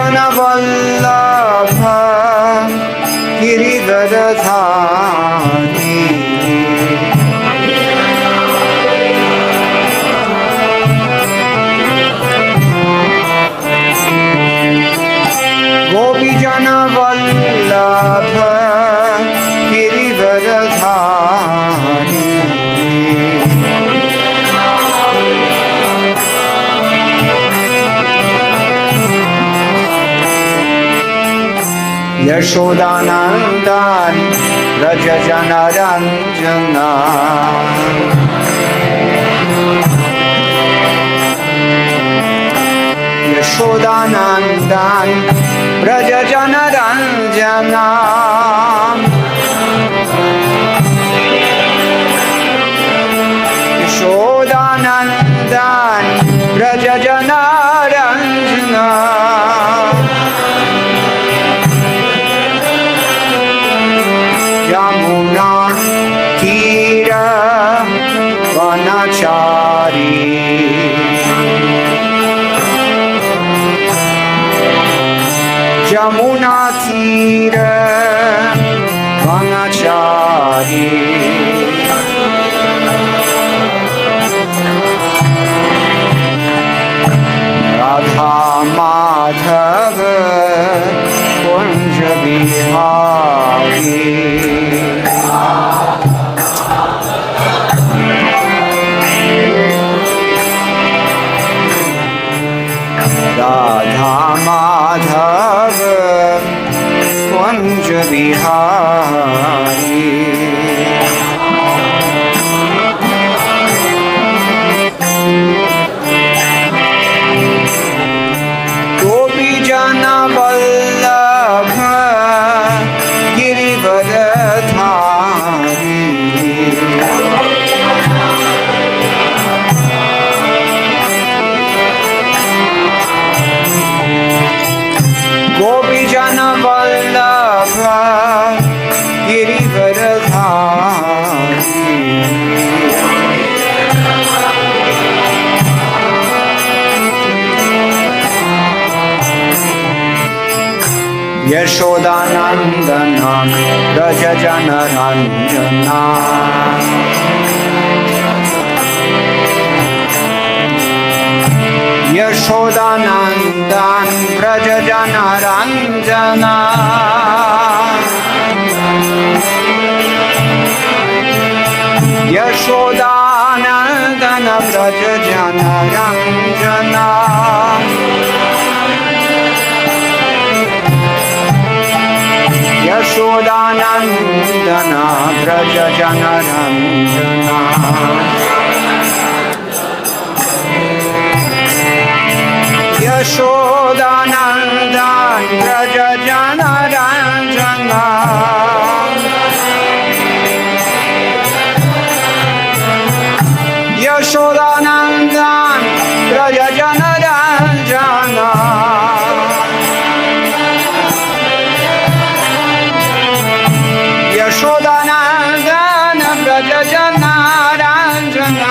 Jana Vallabha Girivardhari Gopi Jana Vallabha Girivardhari Yashodanandan Raja Janaranjana Yashodanandan Raja Janaranjana Yashodanandan Raja Janaranjana Yamuna Tira Vanachari Yamuna Tira Vanachari Radha Madhava Kunja Bihari Radha Madhava Kunja Bihari Gopi Jana Vallabha Girivardhari Gopi Jana Vallabha Girivardhari Yashodanandana Raja Janaranjana Yashodanandan Raja Janaranjana Yashodanandana Raja Janaranjana Yashodanandana Raja Janaranjana Yashodanandan Raja Janaranjana Yashodanandan Raja Janaranjana Yashodanandan Raja Janaranjana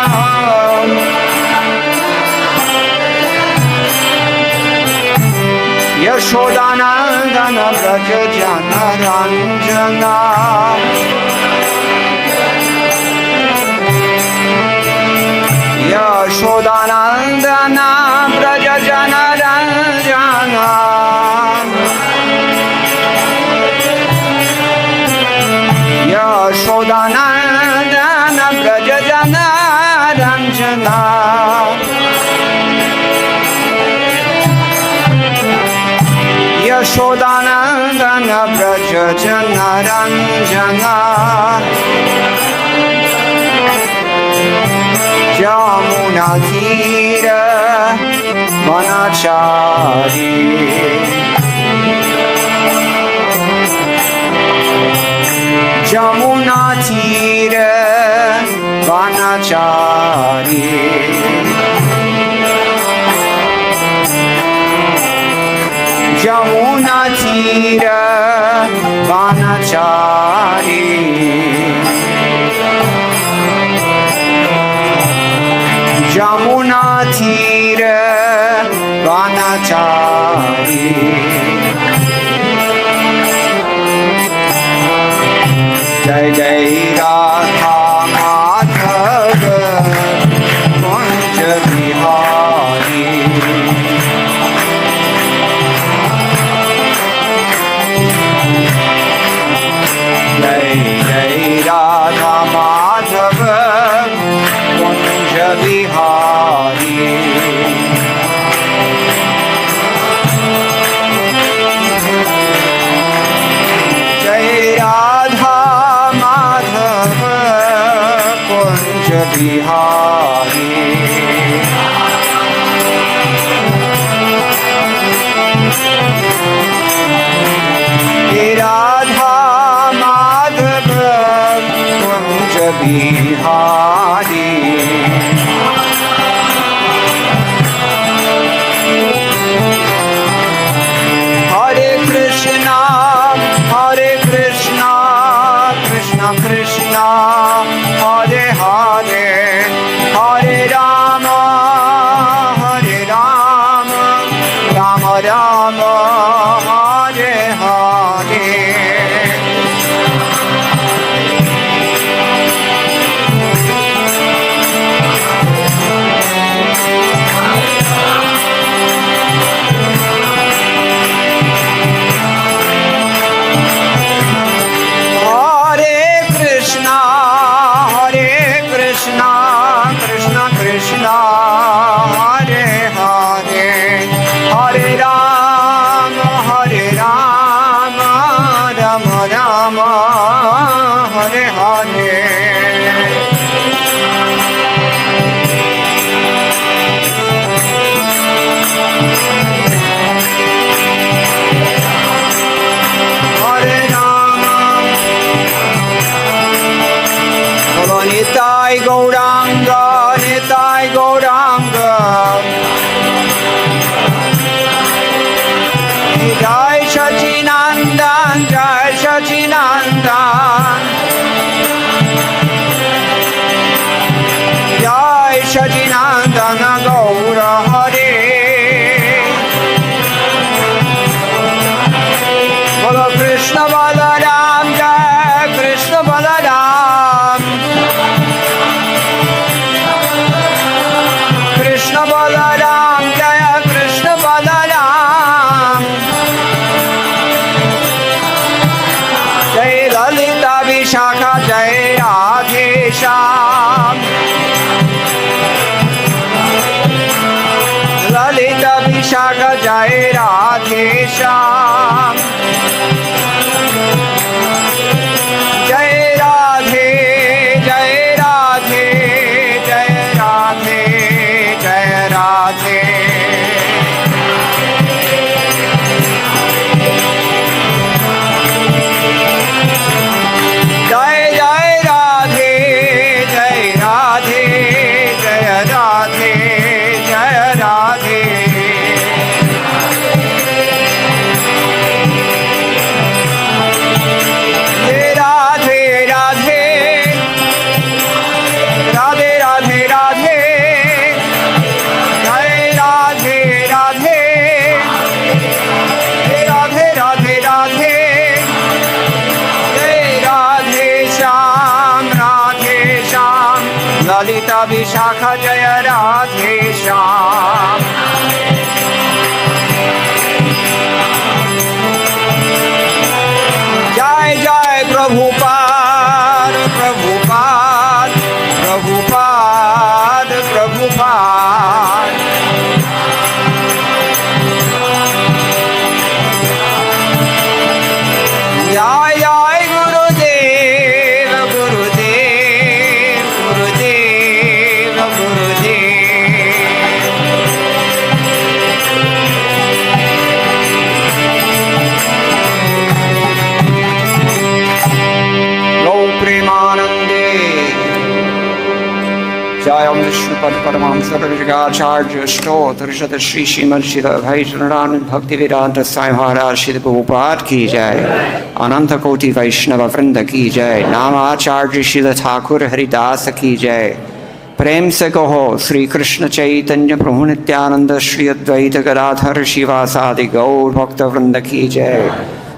Yashodanandana Raja Janaranjana Yashodanandana Raja Janaranjana Yashodanandana Raja Janaranjana Yashodanandana Raja Janaranjana Jamuna Tira Vanachari Jamuna Tira Vanachari Jamuna Tira Vanachari Jamuna Tira Vanachari Bihari. Radha Madhava Kunja Bihari. Hare Krishna, Krishna Krishna, Hare Hare, Hare Rama, Rama Rama, Hare Hare. Krishna Krishna, Hare Hare, Hare Rama, Rama Rama, Hare Hare. Nitai Gauranga, Nitai Gauranga, Jai Sachinandan, Jai Sachinandan, Jai Sachinandan Gaura Hare. Bolo Krishna Balaram, Jai Krishna Balaram. Krishna Balaram, Jaya Krishna Balaram. Jai Lalita Vishakha, Jai Radhe Shyam. Lalita Vishakha, Jai Radhe Shyam. Jai Radhe, Jai Radhe, Jai Radhe, Jai Radhe. Jai Jai Radhe, Jai Radhe, Jai Radhe, Jai Radhe. Lalita Vishakha Jaya Radhe Shyam. Jai Jai Prabhupada, Prabhupada, Prabhupada, Prabhupada. Jai Jai Gurudev, Gurudev, Gurudev, Gurudev. Lo Premanande. Jayam Vishnupad Paramahamsa Parajagacharya Stotra Shata Shri Srimad Srila Radharani Bhaktivedanta Swami Srila Prabhupada ki jai. Ananta Koti Vaishnava Vrinda ki jai. Namacharya Srila Thakur Haridasa ki jai. प्रेम से कहो श्री कृष्ण चैतन्य प्रभु नित्यानंद श्री अद्वैत गदाधर शिवासादि गौर भक्त वृंद की जय।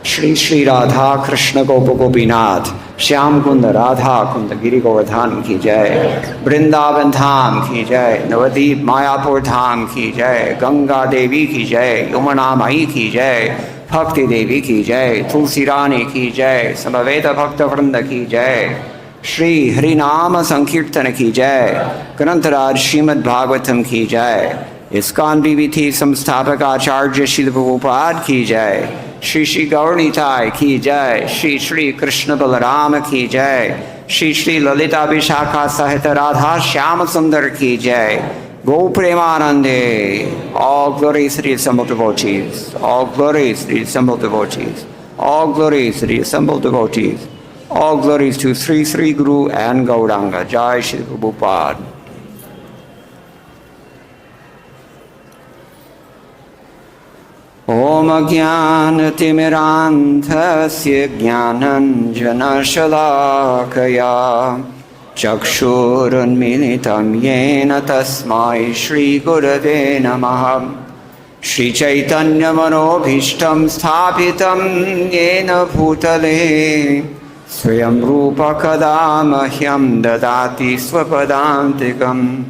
श्री श्री राधा कृष्ण गोप गोपीनाथ श्याम कुंद राधा कुंद गिरि गोवर्धन की जय। वृंदावन धाम की जय। नवदीप मायापुर धाम की जय। गंगा देवी की जय। यमुना माई की जय। भक्ति देवी की जय। तुलसी रानी की जय। समवेत भक्त वृंद की जय। श्री हरिनाम संकीर्तन की जय। ग्रंथराज श्रीमद्-भागवतम की जय। इस्कॉन बीबीथी संस्थापक आचार्य श्रील प्रभुपाद की जय। श्री श्री गौर निताय की जय। श्री श्री कृष्ण बलराम की जय। Shri Shri Lalita Vishakha Sahita Radha Shyama Sundar ki jai. Go Premanande. All glories to the assembled devotees. All glories to the assembled devotees. All glories to the assembled devotees. All glories to Sri Sri Guru and Gauranga. Jai Shri Prabhupada. Om Ajnanatimirandhasya Jnananjanashalakaya Chakshurunmilitam Yena Tasmai Shri Gurave Namaha Shri Chaitanya Manobhishtam Sthapitam Yena Bhutale Swayam Rupa Kadamahyam Dadati Swapadantikam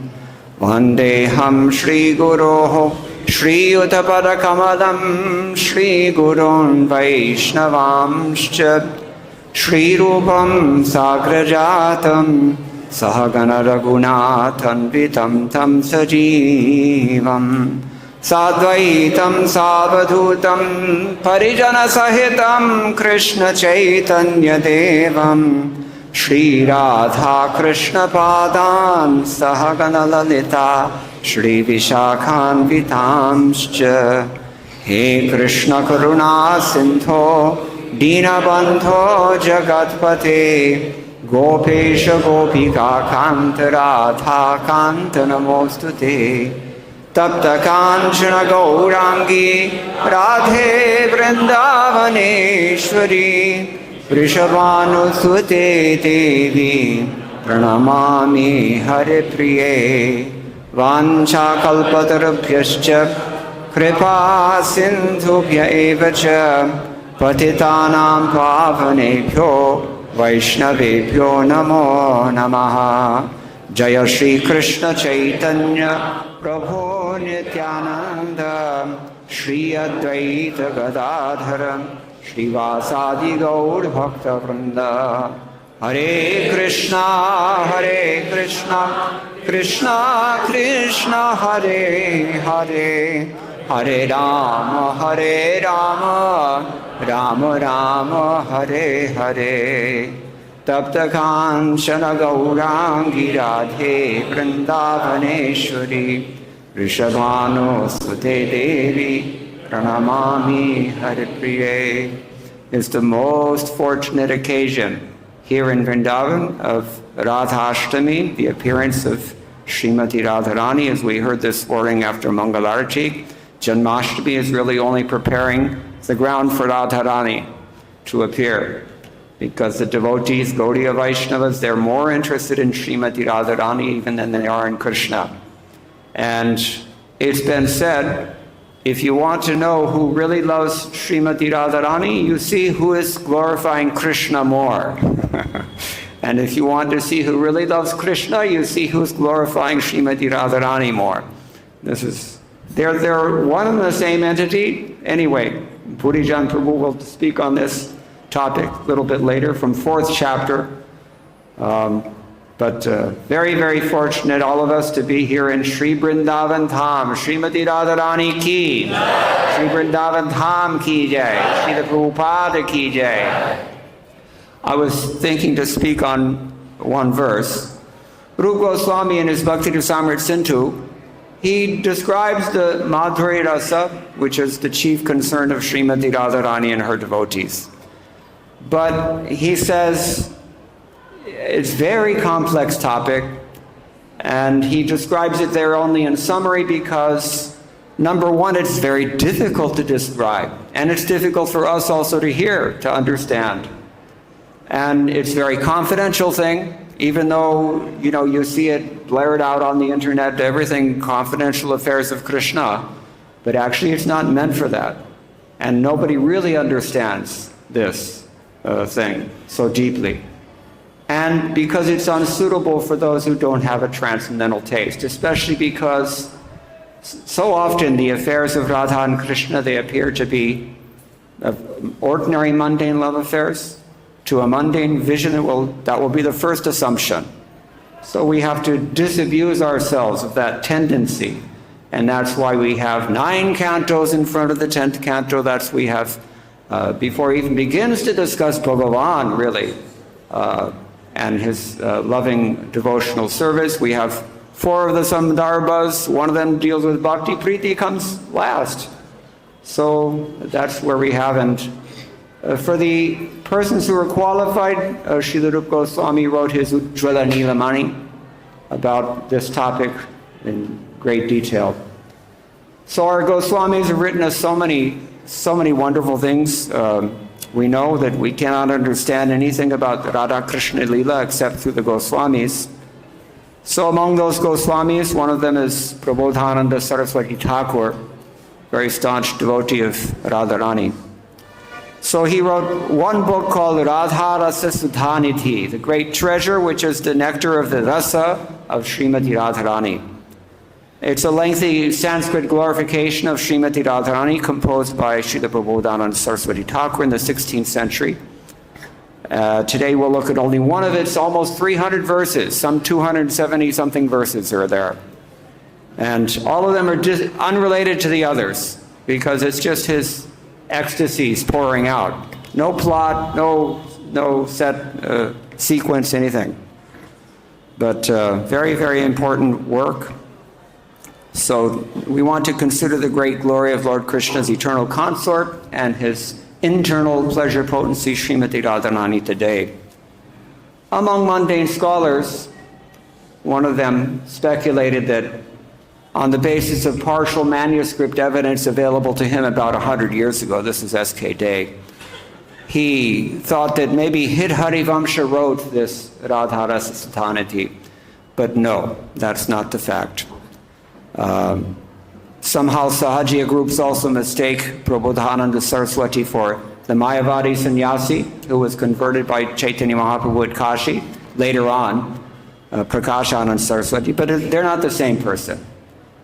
Vandeham Shri Guroho Shri Uttapada Kamalam Shri Gurun Vaishnavamscha Shri Rupam Sagrajatam Sahagana Raghunathan Vitam Tam Sajivam Sadvaitam Savadhutam Parijana Sahitam Krishna Chaitanya Devam Shri Radha Krishna Padan Sahagana Lalita Shri Vishakhan Vitamscha He Krishna Karuna Sindho Dina Bandho Jagatpate Gopesha Gopika Kanta Radha Kanta Namostute Tapta Kanchana Gaurangi Radhe Vrindavaneshwari Vrishabhanusute Devi Pranamami Hare Priye Vancha kalpatarabhyascha kripa sindhubhya evacha patitanam pavanebhyo vaishnavebhyo namo namaha Jaya Shri Krishna Chaitanya Prabhu Nityananda Shri Advaita Gadadhara Shri Vasadi Gaur Bhakta Vrinda Hare Krishna Krishna Krishna Hare Hare Hare Rama Rama Rama Hare Hare Tapta Kanchana Gaurangi Radhe Vrindavaneshwari Vrishabhanusute Devi Pranamami Hare Priye. It's the most fortunate occasion here in Vrindavan of Radhashtami, the appearance of Srimati Radharani, as we heard this morning after Mangalarti. Janmashtami is really only preparing the ground for Radharani to appear, because the devotees, Gaudiya Vaishnavas, they're more interested in Srimati Radharani even than they are in Krishna. And it's been said, if you want to know who really loves Srimati Radharani, you see who is glorifying Krishna more. And if you want to see who really loves Krishna, you see who's glorifying Srimati Radharani more. They're one and the same entity. Anyway, Purijan Prabhu will speak on this topic a little bit later from 4th chapter. But very, very fortunate, all of us, to be here in Sri Vrindavan Dham. Srimati Radharani ki. Sri Vrindavan Dham ki jai. Srila Prabhupada ki jai. I was thinking to speak on one verse. Rupa Goswami in his Bhakti Rasamrita Sindhu, he describes the Madhurya Rasa, which is the chief concern of Srimati Radharani and her devotees. But he says it's a very complex topic, and he describes it there only in summary because, number one, it's very difficult to describe, and it's difficult for us also to hear, to understand. And it's a very confidential thing, even though, you see it blared out on the internet, everything, confidential affairs of Krishna. But actually it's not meant for that. And nobody really understands this thing so deeply. And because it's unsuitable for those who don't have a transcendental taste, especially because so often the affairs of Radha and Krishna, they appear to be ordinary mundane love affairs. To a mundane vision, that will be the first assumption. So we have to disabuse ourselves of that tendency. And that's why we have 9 cantos in front of the 10th canto. That's we have, before he even begins to discuss Bhagavan, really. and his loving devotional service. We have 4 of the Sandarbhas. One of them deals with Bhakti. Priti comes last. So that's where we have. And for the persons who are qualified, Srila Rupa Goswami wrote his Ujjvala Nilamani about this topic in great detail. So our Goswamis have written us so many wonderful things. We know that we cannot understand anything about Radha Krishna Leela except through the Goswamis. So among those Goswamis, one of them is Prabodhananda Saraswati Thakur, very staunch devotee of Radharani. So he wrote one book called Radha Rasa Sudhanidhi, the great treasure which is the nectar of the rasa of Srimati Radharani. It's a lengthy Sanskrit glorification of Srimati Radharani composed by Srila Prabodhananda Saraswati Thakur in the 16th century. Today we'll look at only one of its almost 300 verses. Some 270-something verses are there. And all of them are just unrelated to the others because it's just his ecstasies pouring out. No plot, no set sequence, anything. But very, very important work. So we want to consider the great glory of Lord Krishna's eternal consort and his internal pleasure potency, Srimati Radharani, today. Among mundane scholars, one of them speculated that on the basis of partial manuscript evidence available to him about 100 years ago, this is S.K. Day, he thought that maybe Hidhari Vamsha wrote this Radha Rasa Sudhanidhi, but no, that's not the fact. Somehow Sahajiya groups also mistake Prabodhananda Saraswati for the Mayavadi sannyasi who was converted by Chaitanya Mahaprabhu at Kashi, later on, Prakashananda Saraswati, but they're not the same person.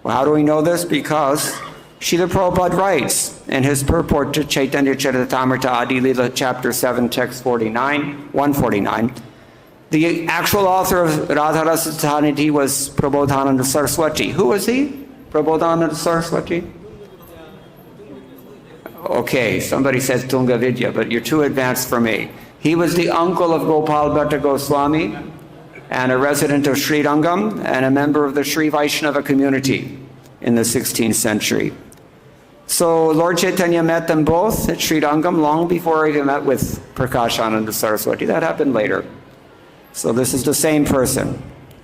Well, how do we know this? Because Srila Prabhupada writes in his purport to Chaitanya Charitamrita Adi Lila, chapter 7, text 149, the actual author of Radha Rasa Sudhanidhi was Prabodhananda Saraswati. Who was he? Prabodhananda Saraswati? Okay, somebody says Tunga Vidya, but you're too advanced for me. He was the uncle of Gopal Bhatta Goswami and a resident of Srirangam and a member of the Sri Vaishnava community in the 16th century. So Lord Chaitanya met them both at Srirangam long before he met with Prakashananda Saraswati. That happened later. So this is the same person,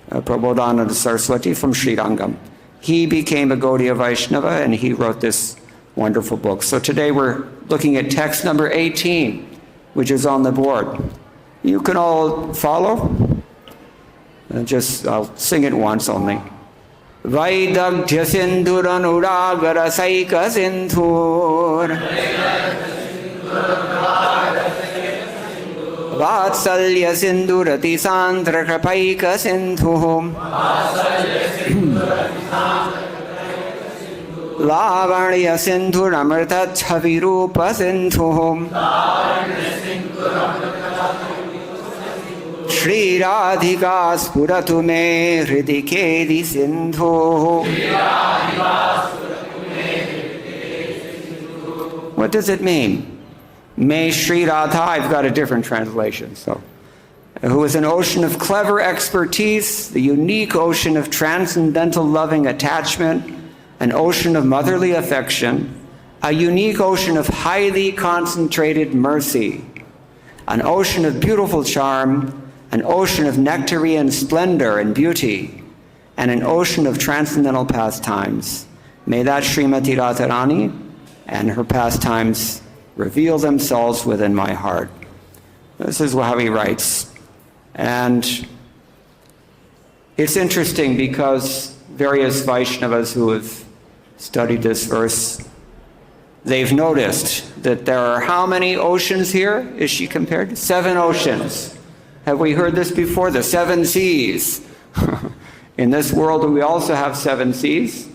Prabodhananda Saraswati from Srirangam. He became a Gaudiya Vaishnava and he wrote this wonderful book. So today we're looking at text number 18, which is on the board. You can all follow. I'll sing it once only. Vaidagdhya sindhur anuragara saika sindhur Vatsalya sindhurati sandra krapaika sindhu Lavanya sindhur amrita chavirupa sindhu Shri Radhika spuratu me hridikedi sindhu. What does it mean? May Shri Radha, I've got a different translation, who is an ocean of clever expertise, the unique ocean of transcendental loving attachment, an ocean of motherly affection, a unique ocean of highly concentrated mercy, an ocean of beautiful charm, an ocean of nectarean splendor and beauty, and an ocean of transcendental pastimes. May that Srimati Radharani and her pastimes reveal themselves within my heart. This is how he writes. And it's interesting because various Vaishnavas who have studied this verse, they've noticed that there are how many oceans here? Is she compared? 7 oceans. Have we heard this before? The 7 seas. In this world, we also have 7 seas,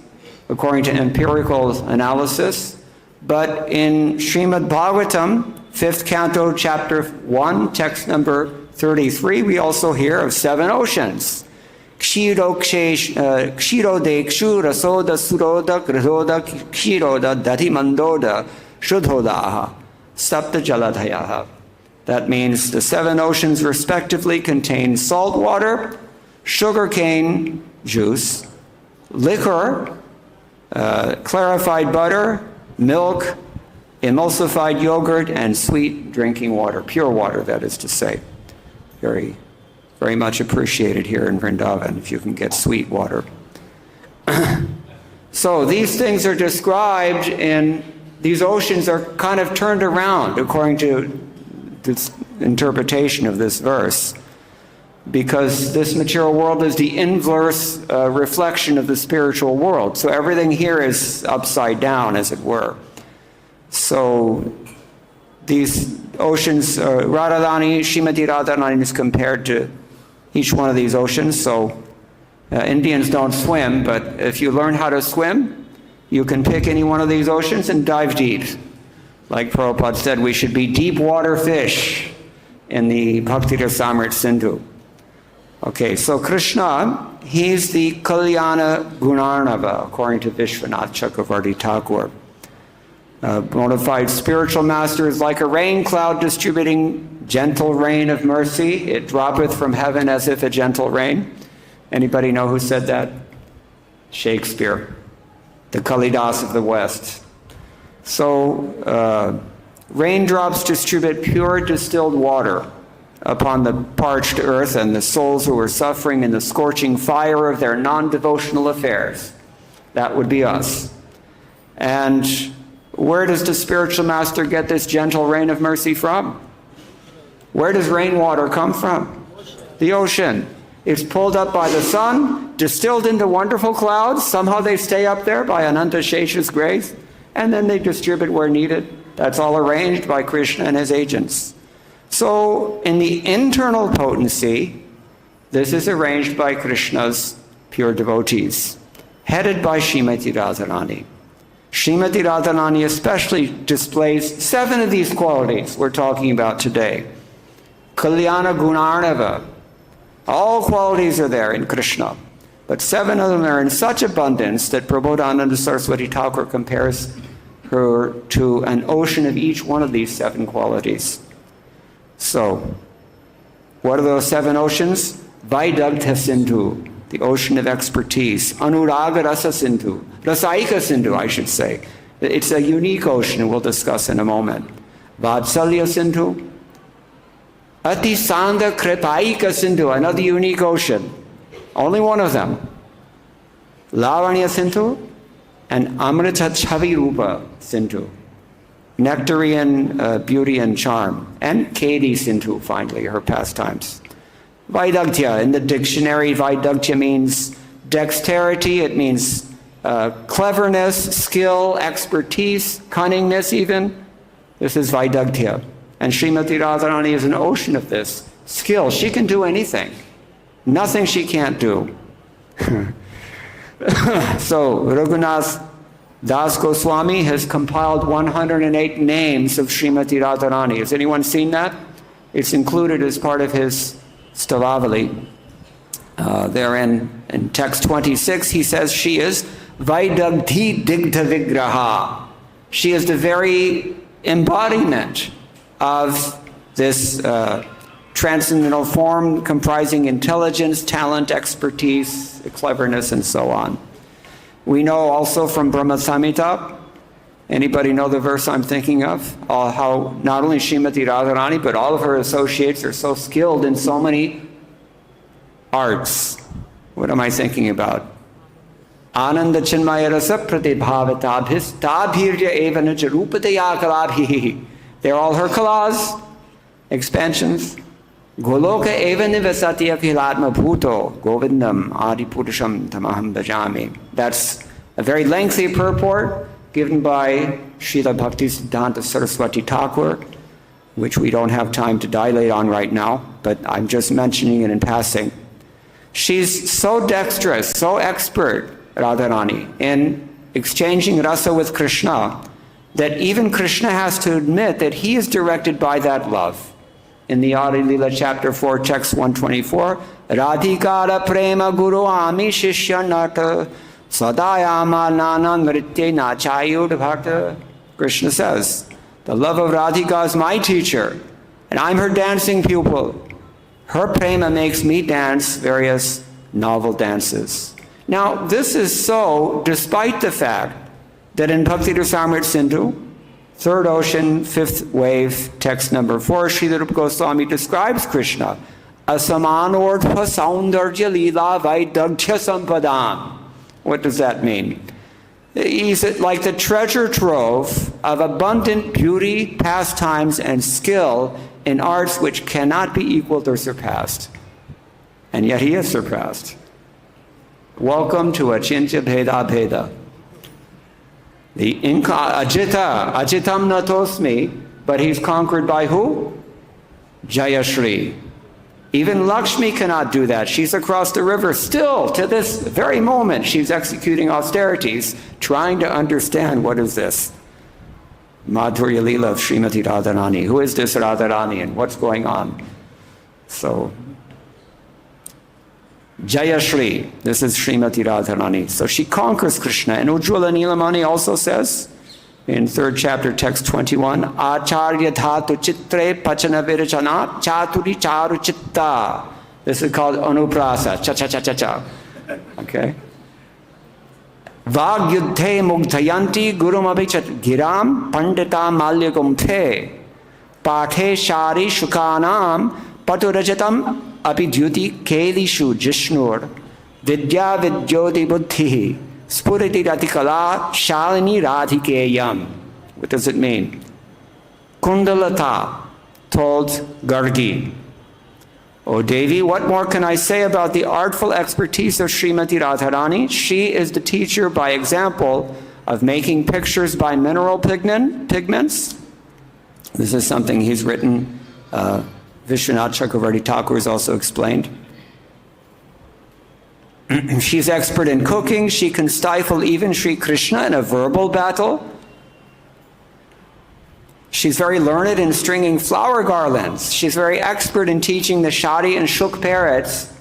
according to empirical analysis. But in Srimad-Bhagavatam, 5th canto, chapter 1, text number 33, we also hear of 7 oceans. Kshiro de kshura soda suroda grihoda kshiro da dati mandoda shudhodaha sapta jaladhayaha. That means the 7 oceans respectively contain salt water, sugarcane juice, liquor, clarified butter, milk, emulsified yogurt, and sweet drinking water, pure water, that is to say. Very, very much appreciated here in Vrindavan if you can get sweet water. So these things are described in, these oceans are kind of turned around according to this interpretation of this verse, because this material world is the inverse reflection of the spiritual world. So everything here is upside down, as it were. So these oceans, Radharani, Srimati Radharani is compared to each one of these oceans. So Indians don't swim, but if you learn how to swim, you can pick any one of these oceans and dive deep. Like Prabhupada said, we should be deep water fish in the Bhakti Rasamrita Sindhu. Okay, so Krishna, he's the Kalyana Gunarnava, according to Vishwanath Chakravarti Thakur. Bona fide spiritual master is like a rain cloud distributing gentle rain of mercy. It droppeth from heaven as if a gentle rain. Anybody know who said that? Shakespeare, the Kalidas of the West. So raindrops distribute pure distilled water upon the parched earth and the souls who are suffering in the scorching fire of their non-devotional affairs. That would be us. And where does the spiritual master get this gentle rain of mercy from? Where does rainwater come from? The ocean. It's pulled up by the sun, distilled into wonderful clouds. Somehow they stay up there by Ananta Shesha's grace, and then they distribute where needed. That's all arranged by Krishna and his agents. So in the internal potency, this is arranged by Krishna's pure devotees, headed by Srimati Radharani. Srimati Radharani especially displays 7 of these qualities we're talking about today. Kalyana Gunarnava. All qualities are there in Krishna, but 7 of them are in such abundance that Prabodhananda Saraswati Thakur compares her to an ocean of each one of these 7 qualities. So, what are those 7 oceans? Vaidagdha Sindhu, the ocean of expertise. Anuraga Rasa Sindhu, Rasaika Sindhu, I should say. It's a unique ocean we'll discuss in a moment. Vatsalya Sindhu, Ati Sangha Kripaika Sindhu, another unique ocean. Only one of them. Lavanya Sindhu and Amrita Chavi Rupa Sindhu. Nectarean beauty and charm. And Kedi Sindhu, finally, her pastimes. Vaidagdhya, in the dictionary, Vaidagdhya means dexterity, it means cleverness, skill, expertise, cunningness even. This is Vaidagdhya. And Srimati Radharani is an ocean of this skill. She can do anything. Nothing she can't do. So Raghunath Das Goswami has compiled 108 names of Srimati Radharani. Has anyone seen that? It's included as part of his Stavavali. There in text 26, he says she is Vaidagdhi Digdha Vigraha. She is the very embodiment of this transcendental form comprising intelligence, talent, expertise, cleverness, and so on. We know also from Brahma Samhita, anybody know the verse I'm thinking of? How not only Srimati Radharani, but all of her associates are so skilled in so many arts. What am I thinking about? Ananda Chinmaya Rasa Pratibhavatabhis Tabhirya Evana Charupataya Kalabhi. They're all her kalas, expansions. Goloka eva nivasati akhilatma bhuto govindam adipurusham tamaham bhajami. That's a very lengthy purport given by Srila Bhaktivedanta Saraswati Thakur, which we don't have time to dilate on right now, but I'm just mentioning it in passing. She's so dexterous, so expert, Radharani, in exchanging rasa with Krishna, that even Krishna has to admit that he is directed by that love. In the Adi Lila chapter 4, text 124, Radhikara prema guru ami shishya nata sadayama nanan mritye nachayud bhakta. Krishna says, the love of Radhika is my teacher. And I'm her dancing pupil. Her prema makes me dance various novel dances. Now, this is so despite the fact that in Bhakti Rasamrita Sindhu, third ocean, fifth wave, text number 4, Srila Rupa Goswami describes Krishna asamanordha saundarya lila vaidagya sampadam. What does that mean? He's like the treasure trove of abundant beauty, pastimes, and skill in arts which cannot be equaled or surpassed. And yet he is surpassed. Welcome to Achintya Bheda Bheda. The Ajita, Ajitam Natosmi, but he's conquered by who? Jayashri. Even Lakshmi cannot do that. She's across the river. Still, to this very moment, she's executing austerities, trying to understand what is this. Madhurya Leela of Srimati Radharani. Who is this Radharani and what's going on? So, Jayashri, this is Srimati Radharani. So she conquers Krishna. And Ujjwala Nilamani also says, in third chapter, text 21, Acarya dhatu chitre pachana virajana chaturi charu chitta. This is called Anuprasa, cha-cha-cha-cha-cha. Okay? Vagyuddhe mugdhayanti gurumabhichat giram pandita malyagumthe pathe shari shukanam paturajatam apidyuti kelishu jishnur vidya vidyoti buddhihi Spuriti Ratikala Shalini Radhikeyam. What does it mean? Kundalata told Gargi, O Devi, what more can I say about the artful expertise of Srimati Radharani? She is the teacher by example of making pictures by mineral pigments. This is something he's written. Vishwanath Chakravarti Thakur has also explained. She's expert in cooking. She can stifle even Sri Krishna in a verbal battle. She's very learned in stringing flower garlands. She's very expert in teaching the Shadi and Shuk parrots.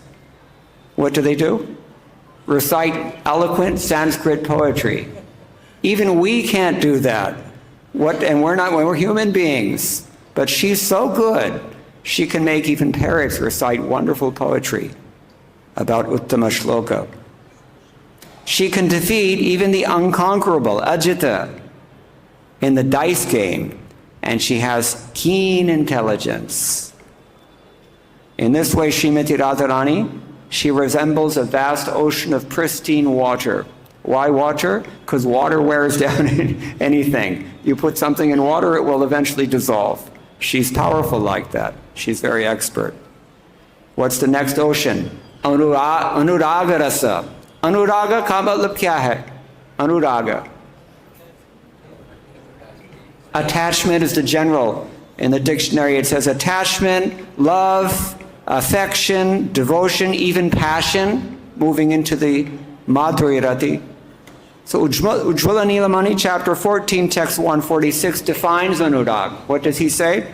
What do? Recite eloquent Sanskrit poetry. Even we can't do that. And we're human beings. But she's so good, she can make even parrots recite wonderful poetry about Uttama Shloka. She can defeat even the unconquerable Ajita in the dice game, and she has keen intelligence. In this way, Srimati Radharani, she resembles a vast ocean of pristine water. Why water? Because water wears down anything. You put something in water, it will eventually dissolve. She's powerful like that. She's very expert. What's the next ocean? Anuraga rasa. Anuraga ka matlab kya hai? Anuraga. Attachment is the general. In the dictionary it says attachment, love, affection, devotion, even passion, moving into the Madhurya Rati. So Ujjwala Nilamani, chapter 14, text 146, defines anurag. What does he say?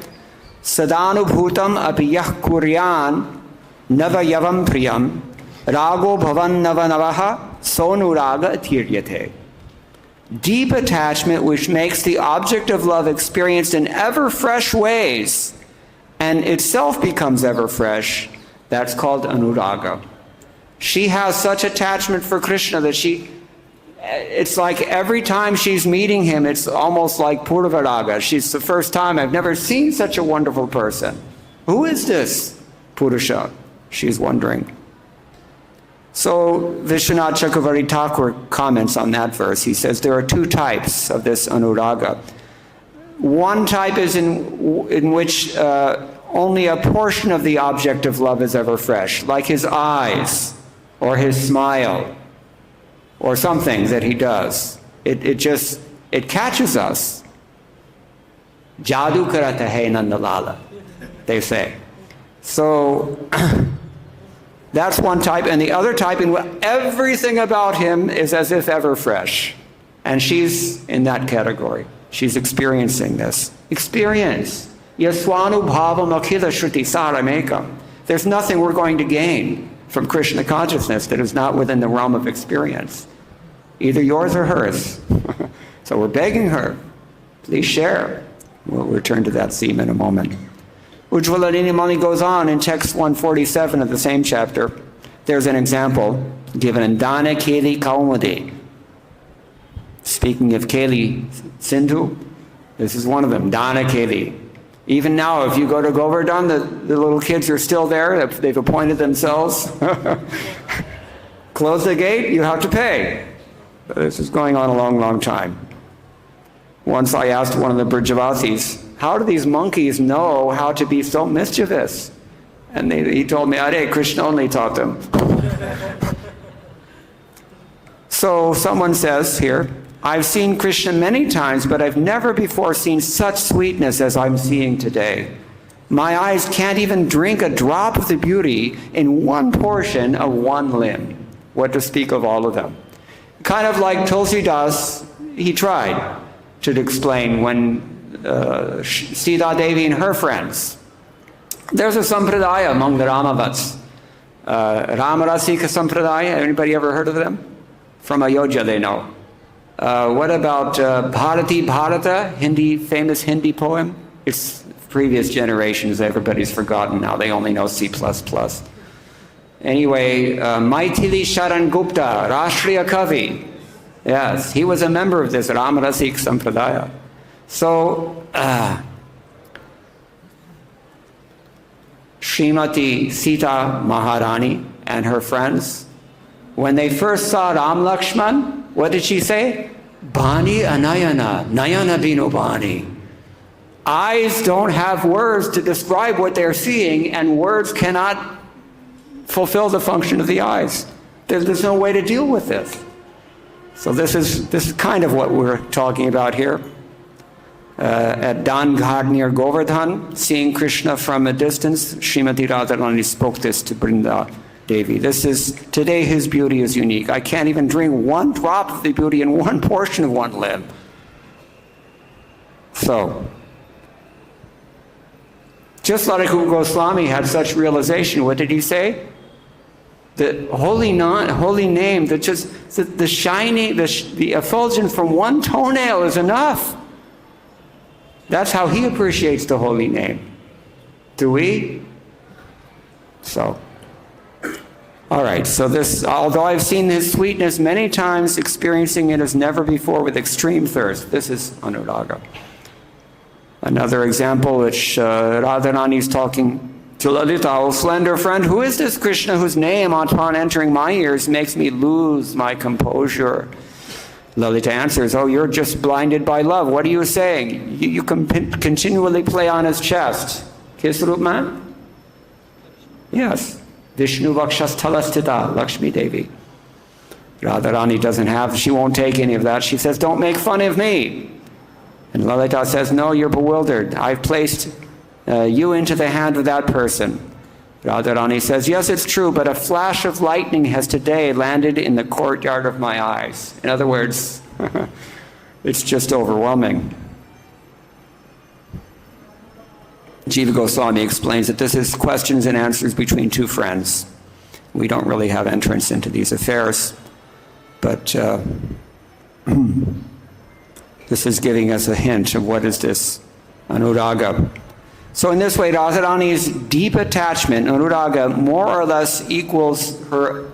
Sadanubhutam apiyah kuryan Nava yavam priyam, rago bhavan nava navaha, sonuraga atiryate. Deep attachment which makes the object of love experienced in ever fresh ways and itself becomes ever fresh, that's called anuraga. She has such attachment for Krishna that it's like every time she's meeting him, it's almost like Purvaraga. She's the first time, I've never seen such a wonderful person. Who is this Purusha? She's wondering. So Vishwanath Chakravarti Thakur comments on that verse. He says there are two types of this anuraga. One type is in which only a portion of the object of love is ever fresh, like his eyes or his smile or something that he does. It catches us. Jadu karata hai nandalala, they say. So that's one type, and the other type in which everything about him is as if ever fresh. And she's in that category. She's experiencing this. Experience. Yaswanu bhavam akhila shruti saramekam. There's nothing we're going to gain from Krishna consciousness that is not within the realm of experience. Either yours or hers. So we're begging her, please share. We'll return to that theme in a moment. Ujjvala Ninimali goes on in text 147 of the same chapter. There's an example given in Dana Keli Kaumudi. Speaking of Keli Sindhu, this is one of them, Dana Keli. Even now, if you go to Govardhan, the little kids are still there. They've appointed themselves. Close the gate, you have to pay. This is going on a long, long time. Once I asked one of the Brajavasis, how do these monkeys know how to be so mischievous? And he told me, Hare Krishna only taught them. So someone says here, I've seen Krishna many times, but I've never before seen such sweetness as I'm seeing today. My eyes can't even drink a drop of the beauty in one portion of one limb. What to speak of all of them? Kind of like Tulsidas, he tried to explain when Sita Devi and her friends. There's a sampradaya among the Ramavats. Ramarasika sampradaya, anybody ever heard of them? From Ayodhya they know. What about Bharati Bharata, famous Hindi poem? It's previous generations, everybody's forgotten now. They only know C++. Anyway, Maithili Sharan Gupta, Rashtriya Kavi. Yes, he was a member of this Ramarasik Sampradaya. So, Srimati Sita Maharani and her friends, when they first saw Ram Lakshman, what did she say? Bani anayana, nayana bino bani. Eyes don't have words to describe what they're seeing, and words cannot fulfill the function of the eyes. There's no way to deal with this. So this is kind of what we're talking about here. At Dangad near Govardhan, seeing Krishna from a distance, Srimati Radharani spoke this to Brinda Devi. Today his beauty is unique. I can't even drink one drop of the beauty in one portion of one limb. So, just like Goswami had such realization, what did he say? The holy name, the shining, the effulgence from one toenail is enough. That's how he appreciates the holy name. Do we? So, all right, so although I've seen his sweetness many times, experiencing it as never before with extreme thirst. This is Anuraga. Another example, which Radharani is talking to Lalita, O slender friend, who is this Krishna whose name upon entering my ears makes me lose my composure? Lalita answers, oh, you're just blinded by love. What are you saying? You continually play on his chest. Kis Rupman? Yes. Vishnu Vakshasthalastita, Lakshmi Devi. Radharani she won't take any of that. She says, don't make fun of me. And Lalita says, no, you're bewildered. I've placed you into the hand of that person. Radharani says, yes, it's true, but a flash of lightning has today landed in the courtyard of my eyes. In other words, it's just overwhelming. Jiva Goswami explains that this is questions and answers between two friends. We don't really have entrance into these affairs, but this is giving us a hint of what is this Anuraga. So in this way, Radharani's deep attachment, Anuraga, more or less equals her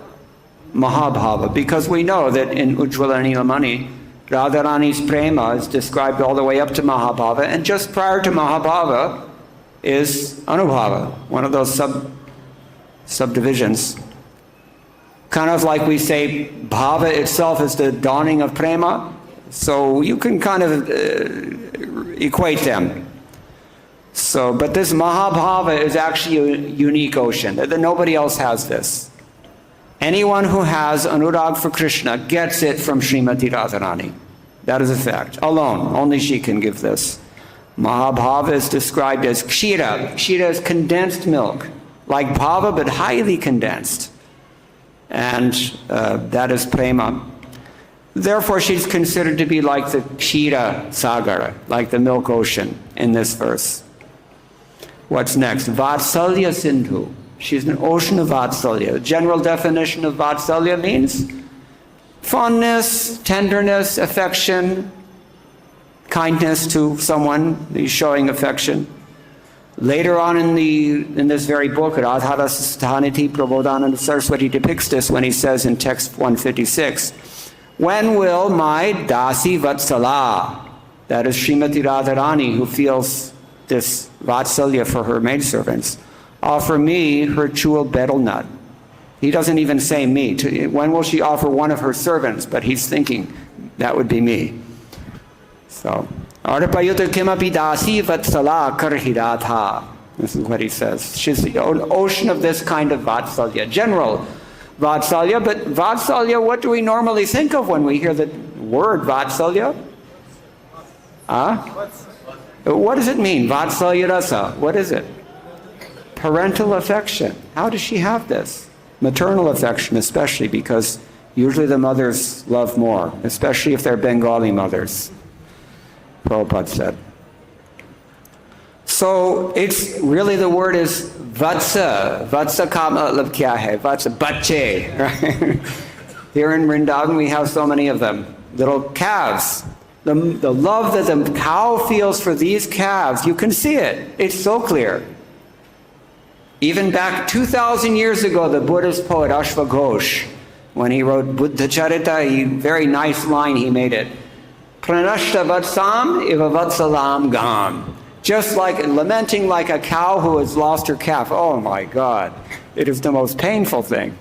Mahabhava, because we know that in Ujjvala Nilamani, Radharani's prema is described all the way up to Mahabhava, and just prior to Mahabhava is Anubhava, one of those subdivisions. Kind of like we say bhava itself is the dawning of prema, so you can kind of equate them. So, but this Mahabhava is actually a unique ocean. Nobody else has this. Anyone who has Anurag for Krishna gets it from Srimati Radharani. That is a fact. Alone, only she can give this. Mahabhava is described as kshira. Kshira is condensed milk, like bhava, but highly condensed. And that is prema. Therefore, she's considered to be like the kshira sagara, like the milk ocean in this verse. What's next? Vatsalya Sindhu. She's an ocean of Vatsalya. The general definition of Vatsalya means fondness, tenderness, affection, kindness to someone, he's showing affection. Later on in this very book, Radharani Sthaniti Prabodhananda Saraswati depicts this when he says in text 156, when will my Dasi Vatsala, that is Srimati Radharani, who feels this Vatsalya for her maidservants, offer me her chewel betel nut? He doesn't even say me. When will she offer one of her servants? But he's thinking, that would be me. So, Arapayuta kimapi dasi vatsala karhiratha. This is what he says. She's the ocean of this kind of Vatsalya, general Vatsalya. But Vatsalya, what do we normally think of when we hear the word Vatsalya? What does it mean? Vatsalya rasa. What is it? Parental affection. How does she have this? Maternal affection, especially, because usually the mothers love more, especially if they're Bengali mothers, Prabhupada said. So it's really, the word is vatsa. Vatsa ka matlab kya hai? Vatsa, bache. Right? Here in Vrindavan we have so many of them. Little calves. The love that the cow feels for these calves, you can see it. It's so clear. Even back 2,000 years ago, the Buddhist poet Ashvaghosh, when he wrote Buddha Charita, very nice line he made it. Pranashta vatsam iva vatsalam gam. Just like lamenting like a cow who has lost her calf. Oh my God, it is the most painful thing.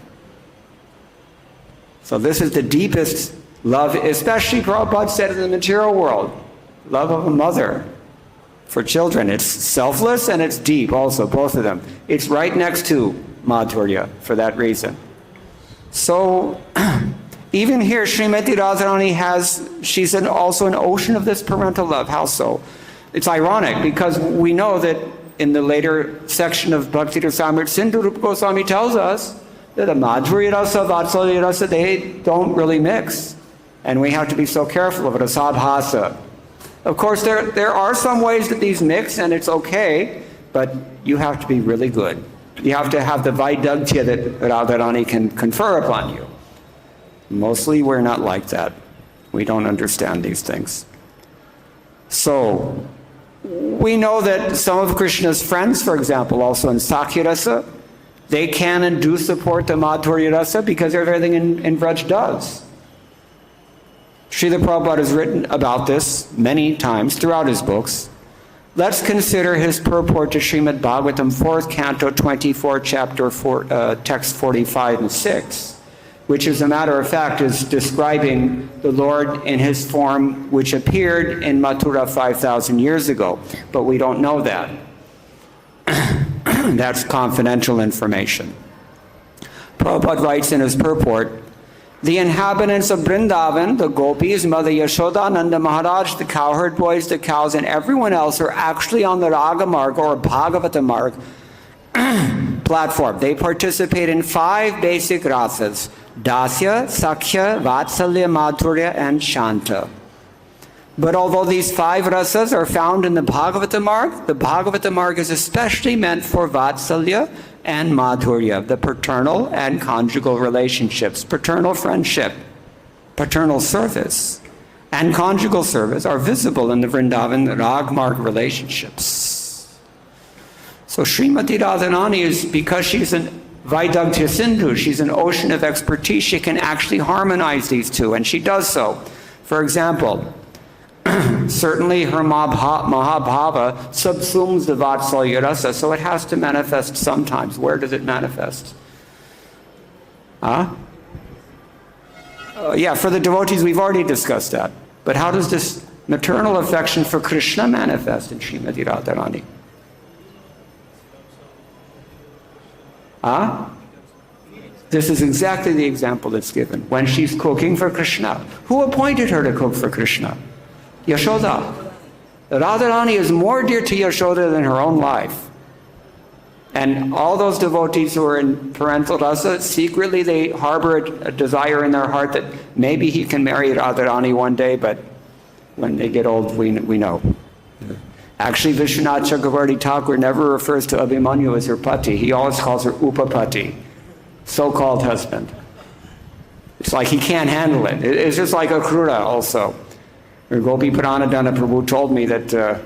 So this is the deepest love, especially Prabhupada said in the material world, love of a mother for children. It's selfless and it's deep also, both of them. It's right next to Madhurya for that reason. So even here, Srimati Radharani she's also an ocean of this parental love. How so? It's ironic because we know that in the later section of Bhakti Rasamrita Sindhu, Rupa Goswami tells us that the Madhurya Rasa, Vatsalya Rasa, they don't really mix. And we have to be so careful of it, Asadhasa. Of course, there are some ways that these mix, and it's okay, but you have to be really good. You have to have the Vaidagtya that Radharani can confer upon you. Mostly we're not like that. We don't understand these things. So, we know that some of Krishna's friends, for example, also in Sakhya Rasa, they can and do support the Madhurya Rasa because everything in Vraj does. Srila Prabhupada has written about this many times throughout his books. Let's consider his purport to Srimad-Bhagavatam, 4th Canto, 24, Chapter 4, text 45 and 6, which, as a matter of fact, is describing the Lord in his form which appeared in Mathura 5,000 years ago. But we don't know that. That's confidential information. Prabhupada writes in his purport, the inhabitants of Vrindavan, the gopis, Mother Yashoda, Nanda Maharaj, the cowherd boys, the cows, and everyone else are actually on the Raga Marg or Bhagavata Marg platform. They participate in 5 basic rasas: Dasya, Sakhya, Vatsalya, Madhurya, and Shanta. But although these 5 rasas are found in the Bhagavata Marg, the Bhagavata Marg is especially meant for Vatsalya and Madhurya, the paternal and conjugal relationships. Paternal friendship, paternal service, and conjugal service are visible in the Vrindavan Rag-Marg relationships. So Srimati Radharani is, because she's an Vaidagtya Sindhu, she's an ocean of expertise, she can actually harmonize these two, and she does so. For example, certainly her Mahabhava subsumes the Vatsalya Rasa, so it has to manifest sometimes. Where does it manifest? Yeah, for the devotees, we've already discussed that. But how does this maternal affection for Krishna manifest in Srimati Radharani? This is exactly the example that's given. When she's cooking for Krishna. Who appointed her to cook for Krishna? Yashoda. Radharani is more dear to Yashoda than her own life. And all those devotees who are in parental rasa, secretly they harbor a desire in their heart that maybe he can marry Radharani one day, but when they get old, we know. Actually, Vishwanath Chakravarti Thakur never refers to Abhimanyu as her pati. He always calls her upapati, so-called husband. It's like he can't handle it. It's just like Akrura also. Gopi Pranadana Prabhu told me that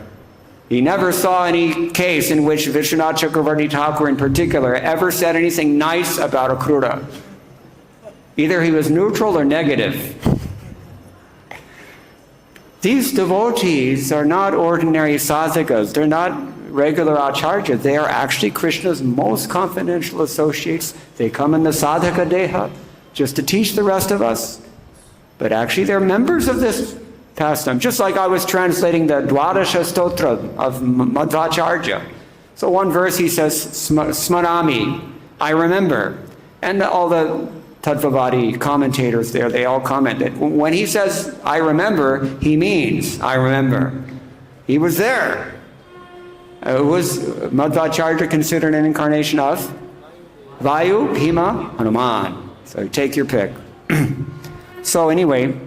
He never saw any case in which Vishwanath Chakravarti Thakur in particular ever said anything nice about Akrura. Either he was neutral or negative. These devotees are not ordinary sadhakas. They're not regular acharyas. They are actually Krishna's most confidential associates. They come in the sadhaka deha just to teach the rest of us. But actually they're members of this pastime. Just like I was translating the Dwadasha Stotra of Madhvacharya. So one verse he says, Smarami, I remember. And all the Tattvavadi commentators there, they all commented. When he says, I remember, he means, I remember. He was there. Was Madhvacharya considered an incarnation of Vayu, Bhima, Hanuman? So take your pick. So anyway,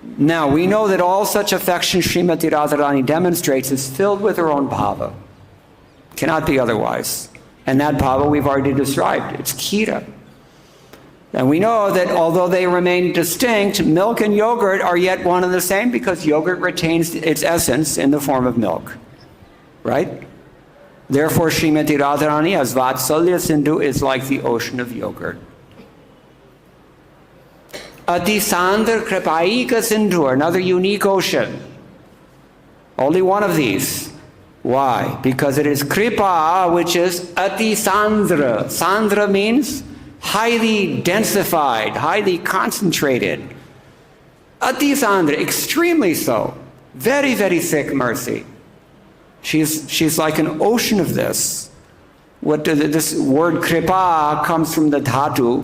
now we know that all such affection Srimati Radharani demonstrates is filled with her own bhava. Cannot be otherwise. And that bhava we've already described. It's kira. And we know that although they remain distinct, milk and yogurt are yet one and the same because yogurt retains its essence in the form of milk. Right? Therefore, Srimati Radharani as Vatsalya Sindhu is like the ocean of yogurt. Ati Sandra Kripaika Sindhu, another unique ocean. Only one of these. Why? Because it is Kripa, which is Ati Sandra. Sandra means highly densified, highly concentrated. Ati Sandra, extremely so. Very, very thick mercy. She's like an ocean of this. This word Kripa comes from the dhatu,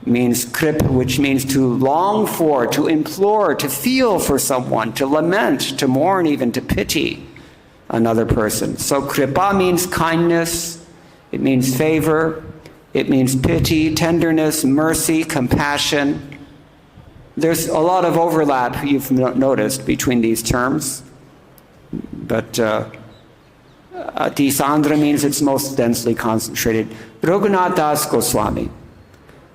means krip, which means to long for, to implore, to feel for someone, to lament, to mourn, even to pity another person. So kripa means kindness, it means favor, it means pity, tenderness, mercy, compassion. There's a lot of overlap, you've noticed, between these terms. But Ati Sandra means it's most densely concentrated. Raghunath Das Goswami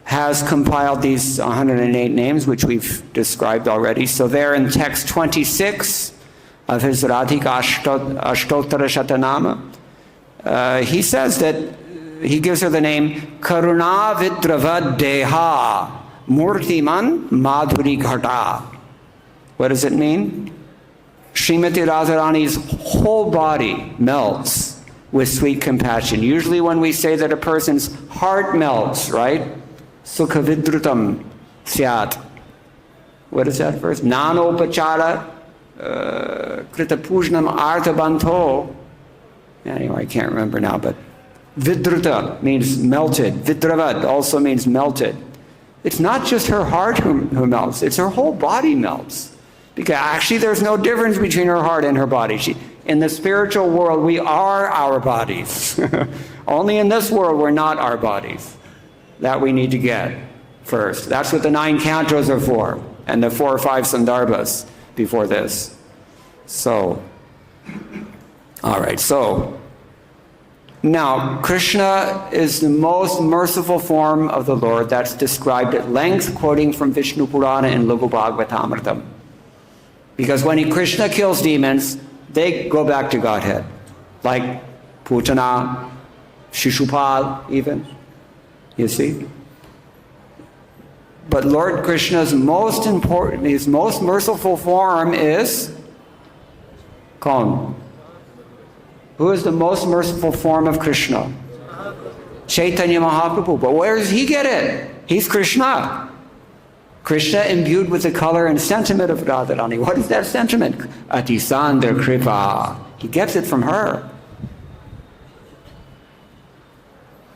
has compiled these 108 names, which we've described already. So they're in text 26 of his Radhika Ashtottara Shatanama. He says that he gives her the name Karuna Vidravad Deha Murtiman Madhuri Ghata. What does it mean? Srimati Radharani's whole body melts with sweet compassion. Usually when we say that a person's heart melts, right? Sukha vidrutam syat. What is that verse? Nanopachara krita pujnam artha banto. Anyway, I can't remember now, but vidruta means melted. Vidravad also means melted. It's not just her heart who melts, it's her whole body melts. Because actually there's no difference between her heart and her body. In the spiritual world, we are our bodies. Only in this world, we're not our bodies. That we need to get first. That's what the 9 cantos are for, and the 4 or 5 sandarbhas before this. So, all right, so, now, Krishna is the most merciful form of the Lord. That's described at length, quoting from Vishnu Purana and Lagu Bhagavatamritam. Because when Krishna kills demons, they go back to Godhead. Like Putana, Shishupal even, you see. But Lord Krishna's most important, his most merciful form is Kaun. Who is the most merciful form of Krishna? Chaitanya Mahaprabhu. But where does he get it? He's Krishna. Krishna imbued with the color and sentiment of Radharani. What is that sentiment? Atisandra Kripa. He gets it from her.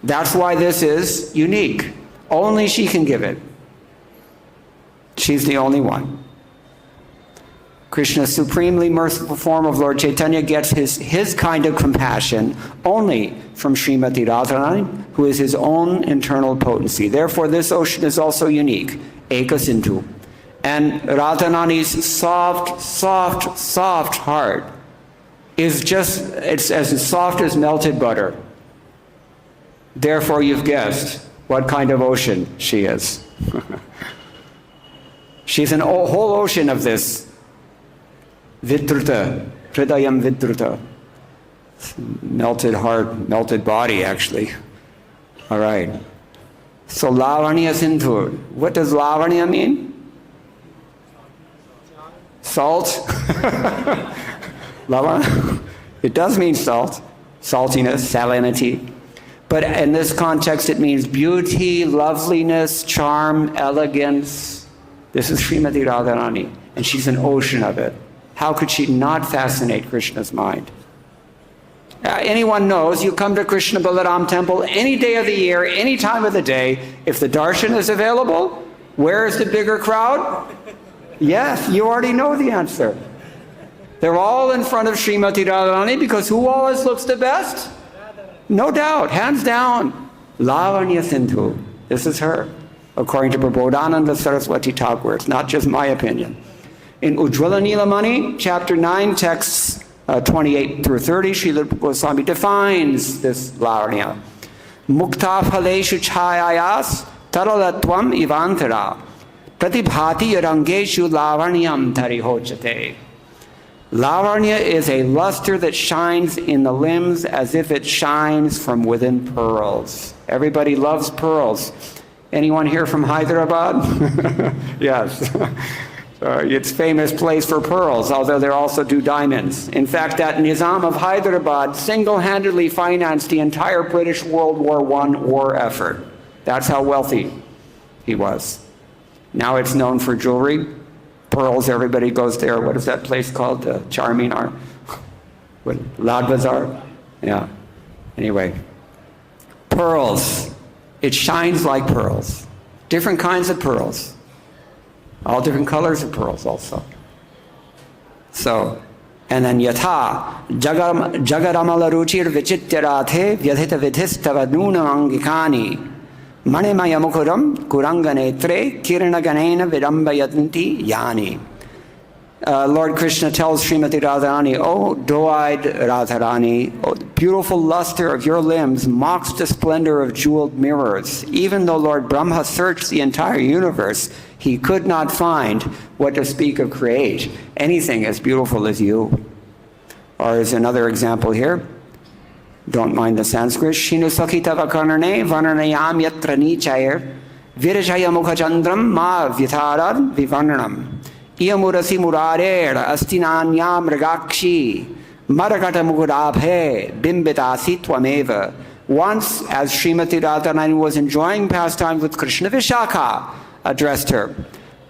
That's why this is unique. Only she can give it. She's the only one. Krishna's supremely merciful form of Lord Chaitanya gets his kind of compassion only from Srimati Radharani, who is his own internal potency. Therefore, this ocean is also unique. Eka Sindhu. And Radharani's soft heart is it's as soft as melted butter. Therefore, you've guessed what kind of ocean she is. She's a whole ocean of this Vidruta, Hridayam Vidruta. Melted heart, melted body, actually. All right. So Lavanya Sindhu. What does Lavanya mean? Salt. Lavanya. It does mean salt. Saltiness, salinity. But in this context, it means beauty, loveliness, charm, elegance. This is Srimati Radharani, and she's an ocean of it. How could she not fascinate Krishna's mind? Anyone knows, you come to Krishna Balaram temple any day of the year, any time of the day, if the darshan is available, where is the bigger crowd? Yes, you already know the answer. They're all in front of Srimati Radharani because who always looks the best? No doubt, hands down, Lavanya Sindhu. This is her, according to Prabodhananda Saraswati Thakur. It's not just my opinion. In Ujjvala Nilamani, chapter 9, texts 28 through 30, Srila Goswami defines this Lavanya. Mukta phaleshu chayayas taralatvam ivantara pratibhati yarangeshu lavanyam tarihochate. Lavanya is a luster that shines in the limbs as if it shines from within pearls. Everybody loves pearls. Anyone here from Hyderabad? Yes. It's a famous place for pearls, although they also do diamonds. In fact, that Nizam of Hyderabad single-handedly financed the entire British World War I war effort. That's how wealthy he was. Now it's known for jewelry. Pearls, everybody goes there. What is that place called? Charminar? What, Lad Bazaar? Yeah. Anyway. Pearls. It shines like pearls. Different kinds of pearls. All different colors of pearls also. So, and then yatha jagaramala ruchir vichityarathe vyadhita vidhistava angikani manimaya mukhuram kuranganetre kiranaganena vidambayanti yani. Lord Krishna tells Srimati Radharani, "Oh, doe-eyed Radharani, oh, the beautiful luster of your limbs mocks the splendor of jeweled mirrors. Even though Lord Brahma searched the entire universe, he could not find, what to speak of create, anything as beautiful as you." Or is another example here. Don't mind the Sanskrit. Shinu sakhita vakarne varnayam yatra nichayar virajaya mukhachandram ma vitharad vivarnam. Iyamurasi murarer astinanyam ragakshi marakata mugurabhe bimbitasi twameva. Once, as Srimati Radharani was enjoying pastimes with Krishna, Vishakha addressed her,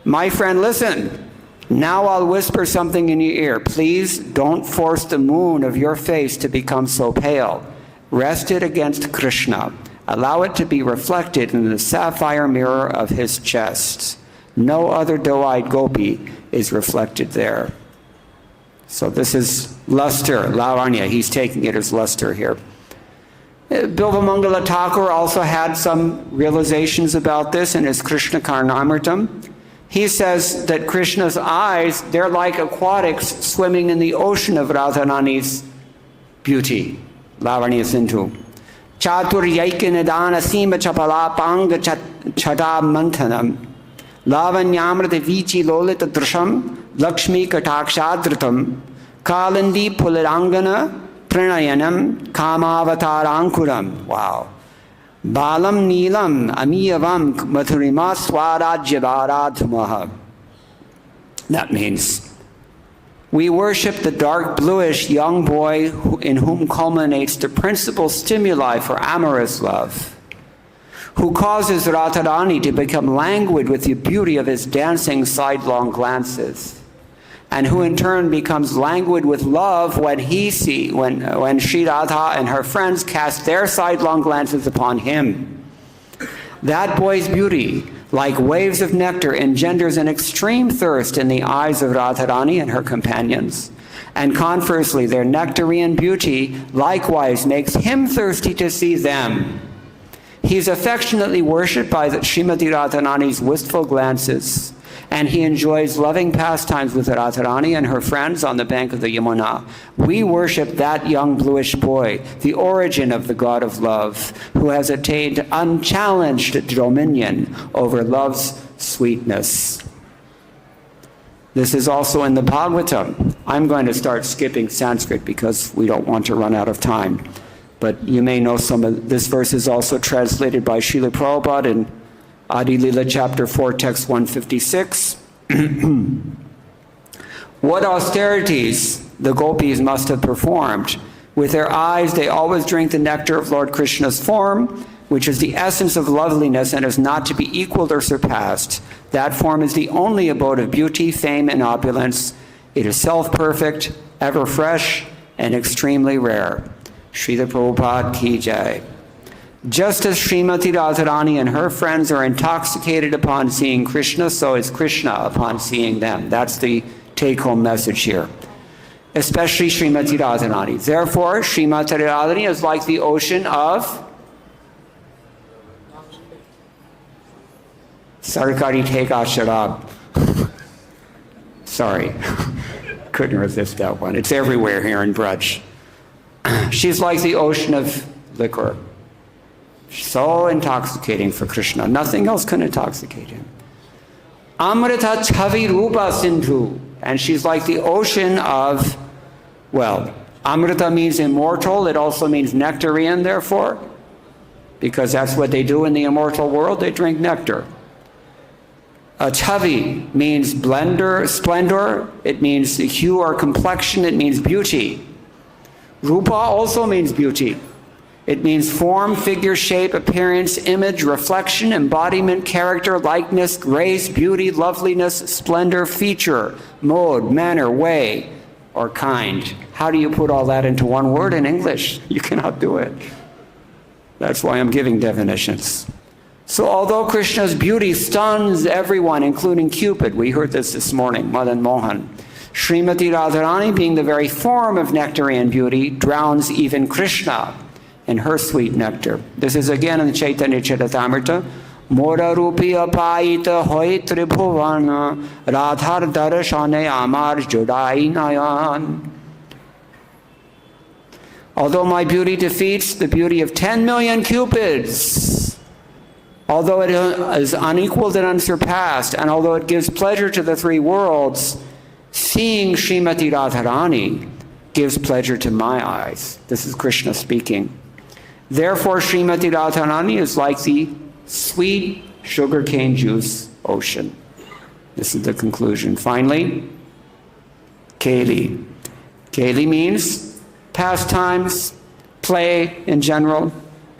"My friend, listen. Now I'll whisper something in your ear. Please don't force the moon of your face to become so pale. Rest it against Krishna. Allow it to be reflected in the sapphire mirror of his chest. No other doe-eyed gopi is reflected there." So this is luster, Lavanya. He's taking it as luster here. Bilvamangala Thakur also had some realizations about this in his Krishna Karnamritam. He says that Krishna's eyes, they're like aquatics swimming in the ocean of Radharani's beauty. Lavanya Sindhu. Chatur yaikinadana sima chapala panga chata manthanam. Lavanyamrita vichi lolita drusham lakshmi katakshadritam kalandi pulirangana pranayanam kamavatarankuram. Wow. Balam Neelam Amiyavam Mathurima Swarajyabaradhamaha. That means we worship the dark bluish young boy in whom culminates the principal stimuli for amorous love, who causes Radharani to become languid with the beauty of his dancing sidelong glances, and who in turn becomes languid with love when when Sri Radha and her friends cast their sidelong glances upon him. That boy's beauty, like waves of nectar, engenders an extreme thirst in the eyes of Radharani and her companions. And conversely, their nectarean beauty likewise makes him thirsty to see them. He's affectionately worshipped by Srimati Radharani's wistful glances, and he enjoys loving pastimes with Radharani and her friends on the bank of the Yamuna. We worship that young bluish boy, the origin of the God of love, who has attained unchallenged dominion over love's sweetness. This is also in the Bhagavatam. I'm going to start skipping Sanskrit because we don't want to run out of time. But you may know some of this verse is also translated by Srila Prabhupada in Adi Lila chapter 4, text 156. What austerities the gopis must have performed. With their eyes they always drink the nectar of Lord Krishna's form, which is the essence of loveliness and is not to be equaled or surpassed. That form is the only abode of beauty, fame, and opulence. It is self-perfect, ever fresh, and extremely rare. Srila Prabhupada ki jai. Just as Srimati Radharani and her friends are intoxicated upon seeing Krishna, so is Krishna upon seeing them. That's the take-home message here. Especially Srimati Radharani. Therefore, Srimati Radharani is like the ocean of Sarkari Teka Sharab. Sorry, couldn't resist that one. It's everywhere here in Braj. She's like the ocean of liquor. So intoxicating for Krishna. Nothing else can intoxicate him. Amrita Chavi Rupa Sindhu. And she's like the ocean of, well, Amrita means immortal. It also means nectarean, therefore, because that's what they do in the immortal world. They drink nectar. Chavi means splendor. It means hue or complexion. It means beauty. Rupa also means beauty. It means form, figure, shape, appearance, image, reflection, embodiment, character, likeness, grace, beauty, loveliness, splendor, feature, mode, manner, way, or kind. How do you put all that into one word in English? You cannot do it. That's why I'm giving definitions. So although Krishna's beauty stuns everyone, including Cupid, we heard this morning, Madan Mohan, Srimati Radharani, being the very form of nectarean beauty, drowns even Krishna in her sweet nectar. This is again in the Chaitanya Charitamrita. Mora rupi apayita hoy tribhuvana radhar darashane amar judai nayan. Although my beauty defeats the beauty of 10 million Cupids, although it is unequaled and unsurpassed, and although it gives pleasure to the three worlds, seeing Srimati Radharani gives pleasure to my eyes. This is Krishna speaking. Therefore, Srimati Radharani is like the sweet sugarcane juice ocean. This is the conclusion. Finally, Keli. Keli means pastimes, play in general,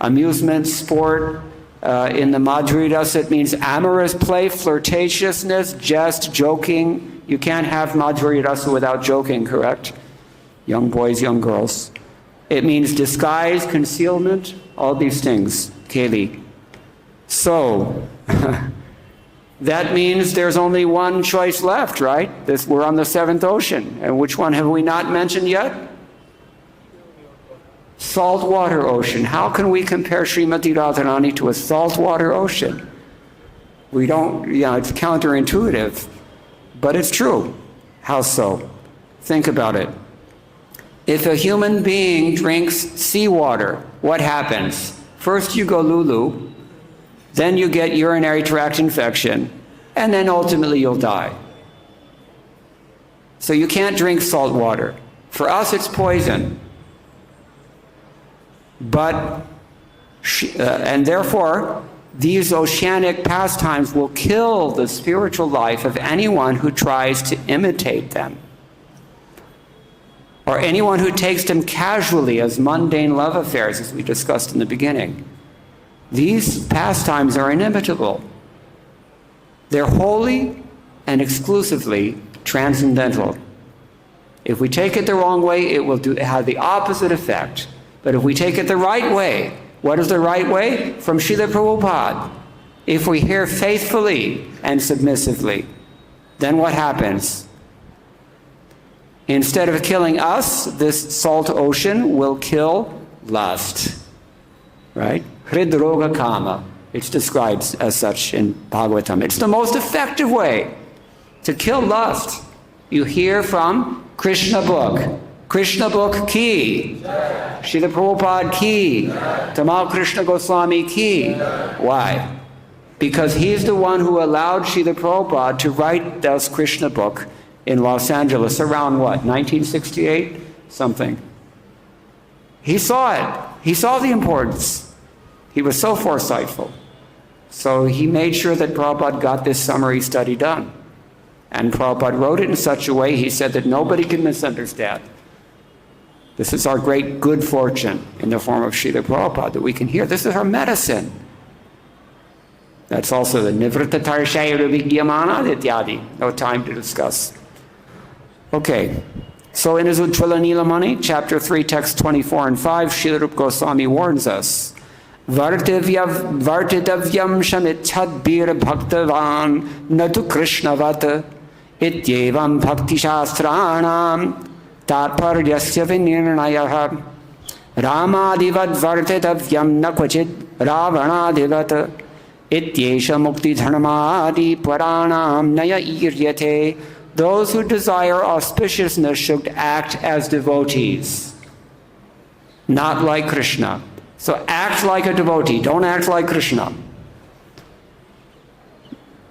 amusement, sport. In the Madhuri Rasa, it means amorous play, flirtatiousness, jest, joking. You can't have Madhuri Rasa without joking, correct? Young boys, young girls. It means disguise, concealment, all these things, Keli. So, that means there's only one choice left, right? We're on the seventh ocean. And which one have we not mentioned yet? Saltwater ocean. How can we compare Srimati Radharani to a saltwater ocean? We don't, it's counterintuitive, but it's true. How so? Think about it. If a human being drinks seawater, what happens? First you go lulu, then you get urinary tract infection, and then ultimately you'll die. So you can't drink salt water. For us it's poison. But, and therefore, these oceanic pastimes will kill the spiritual life of anyone who tries to imitate them, or anyone who takes them casually as mundane love affairs, as we discussed in the beginning. These pastimes are inimitable. They're wholly and exclusively transcendental. If we take it the wrong way, it will have the opposite effect. But if we take it the right way, what is the right way? From Srila Prabhupada. If we hear faithfully and submissively, then what happens? Instead of killing us, this salt ocean will kill lust. Right? Hridroga Kama. It's described as such in Bhagavatam. It's the most effective way to kill lust. You hear from Krishna book. Krishna book ki. Srila Prabhupada ki. Tamal Krishna Goswami ki. Why? Because he's the one who allowed Srila Prabhupada to write this Krishna book in Los Angeles around what, 1968? Something. He saw it. He saw the importance. He was so foresightful. So he made sure that Prabhupada got this summary study done. And Prabhupada wrote it in such a way, he said, that nobody can misunderstand. This is our great good fortune in the form of Srila Prabhupada, that we can hear. This is our medicine. That's also the Nivritta Tarshayura Vigyamana Ityadi. No time to discuss. Okay. So in his Ujjvala Nilamani, chapter 3, text 24 and 5, Srila Rupa Goswami warns us, Vartidavyam shamicchad bhaktavan natu Krishna-vat ityevam bhakti shastranam tatparyasya vinirnayah ramadivad vartidavyam nakwachit ravanadivat ityesha mukti dharmadi paranam naya iryate. Those who desire auspiciousness should act as devotees, not like Krishna. So act like a devotee, don't act like Krishna.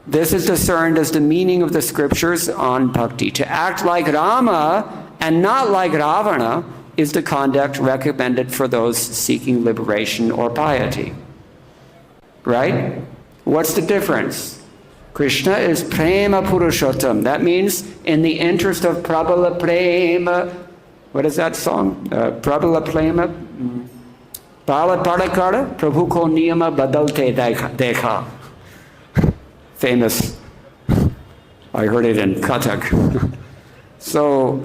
This is discerned as the meaning of the scriptures on bhakti. To act like Rama and not like Ravana is the conduct recommended for those seeking liberation or piety. Right? What's the difference? Krishna is prema purushottam. That means in the interest of prabala prema. What is that song? Prabala prema. Bala Padakara, Prabhu ko niyama badalte dekha. Famous. I heard it in Kathak. So,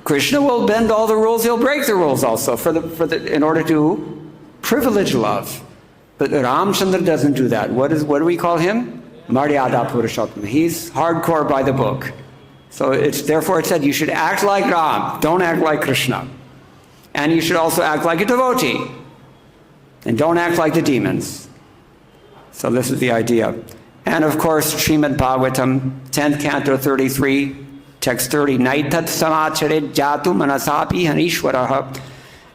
Krishna will bend all the rules, he'll break the rules also in order to privilege love. But Ramchandra doesn't do that. What do we call him? Maryada Purushottam. He's hardcore by the book. So therefore it said you should act like Ram, don't act like Krishna. And you should also act like a devotee. And don't act like the demons. So this is the idea. And of course, Srimad-Bhagavatam, 10th canto 33, text 30, Naitat samacharet jatu manasapi hanishwaraha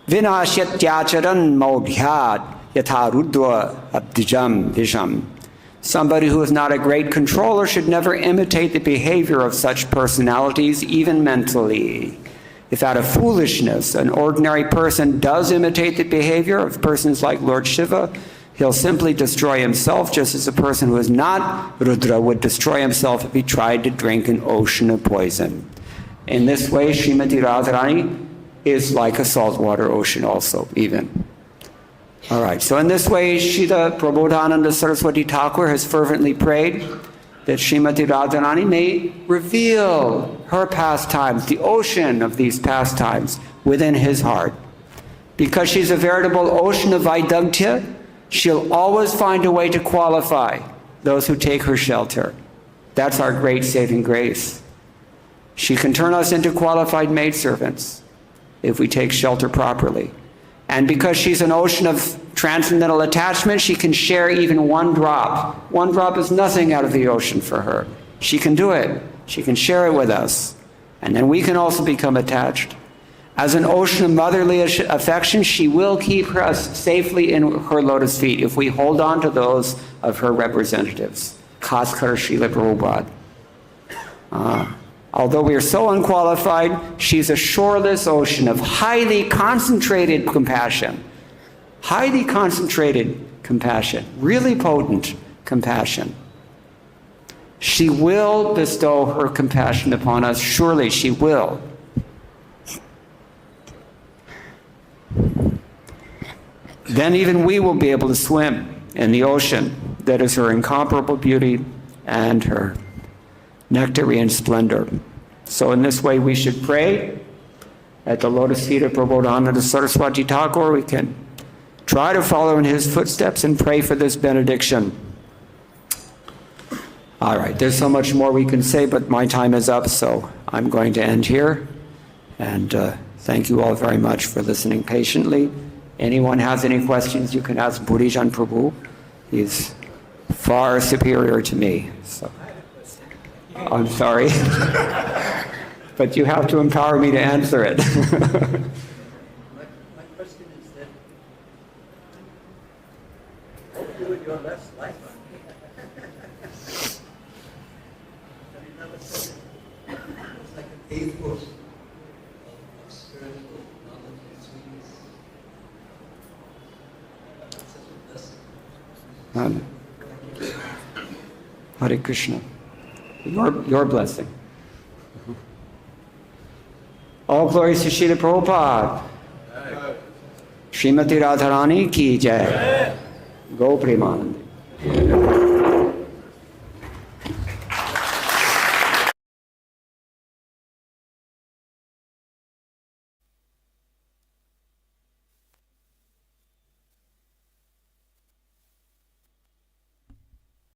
vinashyatyacharan maudhyad yatha rudva abdijam visham. Somebody who is not a great controller should never imitate the behavior of such personalities, even mentally. If out of foolishness an ordinary person does imitate the behavior of persons like Lord Shiva, he'll simply destroy himself, just as a person who is not Rudra would destroy himself if he tried to drink an ocean of poison. In this way, Srimati Radharani is like a saltwater ocean also, even. All right, so in this way, Srila Prabodhananda Saraswati Thakur has fervently prayed that Srimati Radharani may reveal her pastimes, the ocean of these pastimes, within his heart. Because she's a veritable ocean of Vaidagdhya, she'll always find a way to qualify those who take her shelter. That's our great saving grace. She can turn us into qualified maidservants if we take shelter properly. And because she's an ocean of transcendental attachment, she can share even one drop. One drop is nothing out of the ocean for her. She can do it. She can share it with us. And then we can also become attached. As an ocean of motherly affection, she will keep us safely in her lotus feet if we hold on to those of her representatives. Khaskar Srila Prabhupada. Although we are so unqualified, she's a shoreless ocean of highly concentrated compassion. Highly concentrated compassion. Really potent compassion. She will bestow her compassion upon us. Surely she will. Then even we will be able to swim in the ocean that is her incomparable beauty and her nectarean splendor. So in this way we should pray at the lotus feet of Prabodhananda Saraswati Thakur. We can try to follow in his footsteps and pray for this benediction. All right, there's so much more we can say, but my time is up, so I'm going to end here. And thank you all very much for listening patiently. Anyone has any questions, you can ask Burijan Prabhu. He's far superior to me. So I'm sorry. But you have to empower me to answer it. My question is that hopefully with your last lifetime, It's like an eighth course of spiritual knowledge and sweetness. That's such a blessing. Hare Krishna. Your blessing. All glories to Srila Prabhupada. Srimati Radharani ki jai. Go Premanandi.